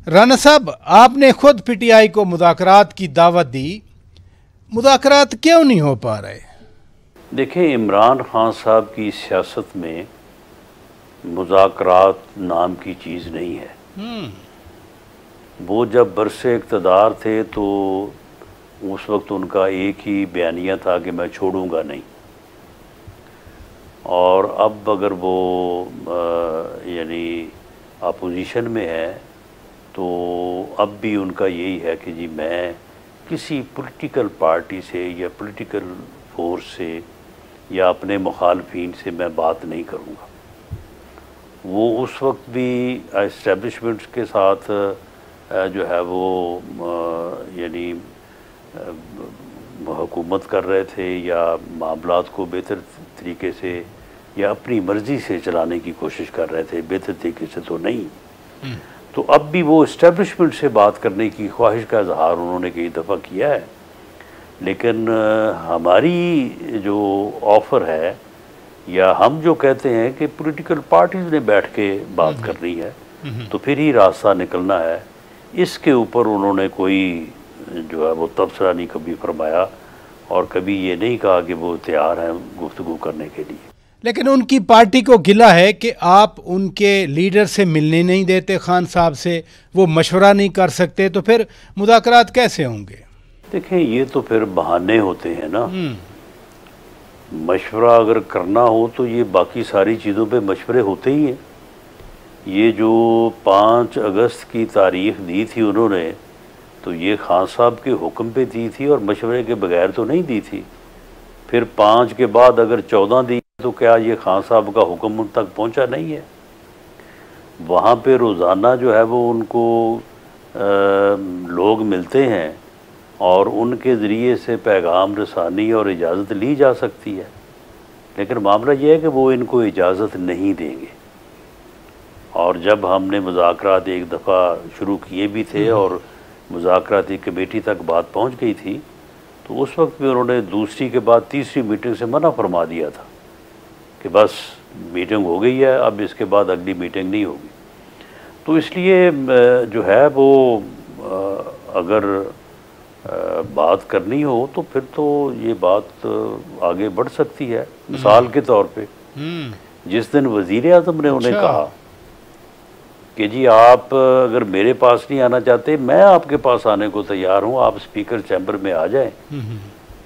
राना साहब, आपने खुद पीटीआई को मुज़ाकरात की दावत दी, मुज़ाकरात क्यों नहीं हो पा रहे? देखिए, इमरान खान साहब की सियासत में मुज़ाकरात नाम की चीज़ नहीं है। वो जब बरसे इक़्तिदार थे तो उस वक्त उनका एक ही बयानिया था कि मैं छोड़ूंगा नहीं, और अब अगर वो यानी अपोजिशन में है तो अब भी उनका यही है कि जी मैं किसी पॉलिटिकल पार्टी से या पॉलिटिकल फोर्स से या अपने मुखालफिन से मैं बात नहीं करूँगा। वो उस वक्त भी एस्टेब्लिशमेंट्स के साथ जो है वो यानी हुकूमत कर रहे थे या मामलात को बेहतर तरीके से या अपनी मर्ज़ी से चलाने की कोशिश कर रहे थे, बेहतर तरीके से तो नहीं। तो अब भी वो इस्टेब्लिशमेंट से बात करने की ख्वाहिश का इजहार उन्होंने कई दफ़ा किया है, लेकिन हमारी जो ऑफ़र है या हम जो कहते हैं कि पॉलिटिकल पार्टीज़ ने बैठ के बात करनी है तो फिर ही रास्ता निकलना है, इसके ऊपर उन्होंने कोई जो है वो तबसरा नहीं कभी फरमाया और कभी ये नहीं कहा कि वो तैयार हैं गुफ्तगू करने के लिए। लेकिन उनकी पार्टी को गिला है कि आप उनके लीडर से मिलने नहीं देते, खान साहब से वो मशवरा नहीं कर सकते, तो फिर मुज़ाकरात कैसे होंगे? देखें, ये तो फिर बहाने होते हैं ना। मशवरा अगर करना हो तो ये बाकी सारी चीज़ों पे मशवरे होते ही हैं। ये जो 5 अगस्त की तारीख दी थी उन्होंने, तो ये खान साहब के हुक्म पे दी थी और मशवरे के बगैर तो नहीं दी थी। फिर 5 के बाद अगर 14 दी तो क्या ये खान साहब का हुक्म उन तक पहुंचा नहीं है? वहाँ पे रोज़ाना जो है वो उनको लोग मिलते हैं और उनके ज़रिए से पैगाम रसानी और इजाज़त ली जा सकती है, लेकिन मामला ये है कि वो इनको इजाज़त नहीं देंगे। और जब हमने मुज़ाकरात एक दफ़ा शुरू किए भी थे और मुज़ाकराती कमेटी तक बात पहुंच गई थी, तो उस वक्त भी उन्होंने दूसरी के बाद तीसरी मीटिंग से मना फरमा दिया था कि बस मीटिंग हो गई है, अब इसके बाद अगली मीटिंग नहीं होगी। तो इसलिए जो है वो अगर बात करनी हो तो फिर तो ये बात आगे बढ़ सकती है। मिसाल के तौर पे जिस दिन वज़ीर आज़म ने उन्हें कहा कि जी आप अगर मेरे पास नहीं आना चाहते, मैं आपके पास आने को तैयार हूँ, आप स्पीकर चैम्बर में आ जाएं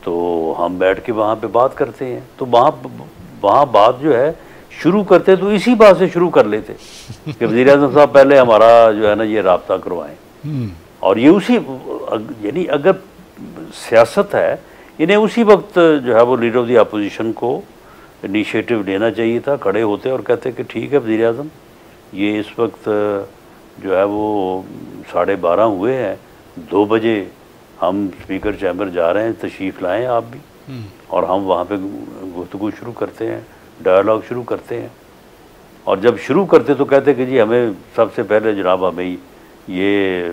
तो हम बैठ के वहाँ पे बात करते हैं। तो वहाँ बात जो है शुरू करते तो इसी बात से शुरू कर लेते कि वज़ीर आज़म साहब पहले हमारा जो है ना ये राब्ता करवाएं, और ये उसी यानी अगर सियासत है इन्हें उसी वक्त जो है वो लीडर ऑफ द अपोजिशन को इनिशिएटिव लेना चाहिए था, खड़े होते और कहते कि ठीक है वज़ीर आज़म, ये इस वक्त जो है वो 12:30 हुए हैं, 2 बजे हम स्पीकर चैम्बर जा रहे हैं, तशरीफ़ लाएँ आप भी, और हम वहाँ पे गुफ्तगू शुरू करते हैं, डायलॉग शुरू करते हैं। और जब शुरू करते तो कहते कि जी हमें सबसे पहले जनाब हमें ये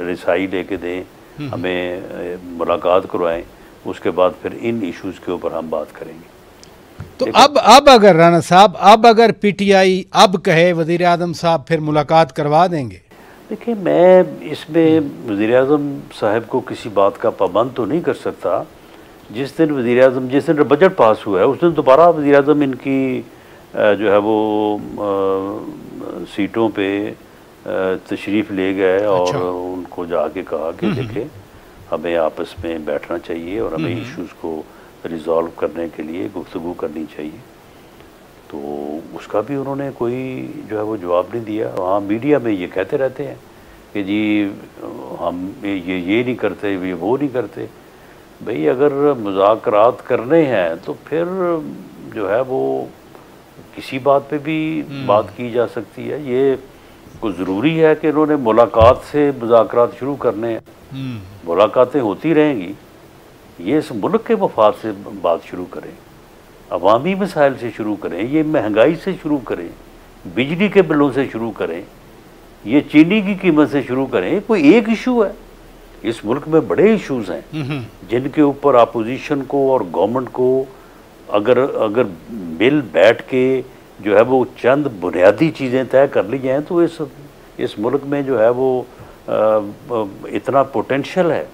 रिसाई लेके दें, हमें मुलाकात करवाएं, उसके बाद फिर इन इश्यूज़ के ऊपर हम बात करेंगे। तो अब अगर राना साहब, अब अगर पीटीआई अब कहे वज़ीर आज़म साहब फिर मुलाकात करवा देंगे? देखिए, मैं इसमें वज़ीर आज़म साहब को किसी बात का पाबंद तो नहीं कर सकता। जिस दिन वज़ीर आज़म, जिस दिन बजट पास हुआ है उस दिन दोबारा वज़ीर आज़म इनकी जो है वो सीटों पे तशरीफ़ ले गए और उनको जाके कहा कि देखें हमें आपस में बैठना चाहिए और हमें इश्यूज़ को रिज़ॉल्व करने के लिए गुफ्तगू करनी चाहिए। तो उसका भी उन्होंने कोई जो है वो जवाब नहीं दिया। हाँ, मीडिया में ये कहते रहते हैं कि जी हम ये नहीं करते, ये वो नहीं करते। भाई अगर मुज़ाकरात करने हैं तो फिर जो है वो किसी बात पे भी बात की जा सकती है। ये कोई ज़रूरी है कि इन्होंने मुलाकात से मुज़ाकरात शुरू करने हैं? मुलाकातें होती रहेंगी, ये इस मुल्क के मफाद से बात शुरू करें, अवामी मसाइल से शुरू करें, ये महंगाई से शुरू करें, बिजली के बिलों से शुरू करें, ये चीनी की कीमत से शुरू करें। कोई एक इशू है? इस मुल्क में बड़े इश्यूज़ हैं जिनके ऊपर अपोजिशन को और गवर्नमेंट को अगर मिल बैठ के जो है वो चंद बुनियादी चीज़ें तय कर ली जाएँ तो इस मुल्क में जो है वो इतना पोटेंशियल है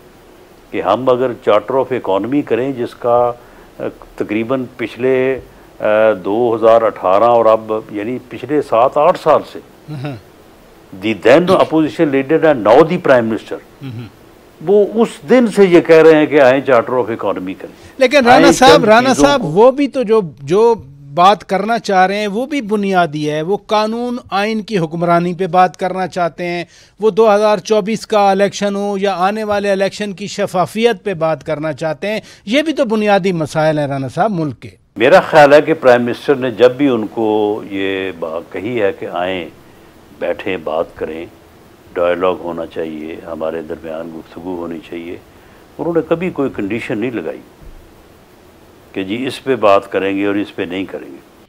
कि हम अगर चार्टर ऑफ इकॉनमी करें जिसका तकरीबन पिछले 2018 और अब यानी पिछले 7-8 साल से the then opposition leader and now the prime minister, वो उस दिन से ये कह रहे हैं कि आए चार्टर ऑफ इकॉनमी करें। लेकिन राना साहब वो भी तो जो बात करना चाह रहे हैं वो भी बुनियादी है। वो कानून आइन की हुक्मरानी पे बात करना चाहते हैं, वो 2024 का इलेक्शन हो या आने वाले इलेक्शन की शफाफियत पे बात करना चाहते हैं। ये भी तो बुनियादी मसाइल हैं राना साहब मुल्क के। मेरा ख्याल है कि प्राइम मिनिस्टर ने जब भी उनको ये बात कही है कि आएँ, बैठें, बात करें, डायलॉग होना चाहिए, हमारे दरमियान गुफ्तगू होनी चाहिए, उन्होंने कभी कोई कंडीशन नहीं लगाई कि जी इस पे बात करेंगे और इस पे नहीं करेंगे।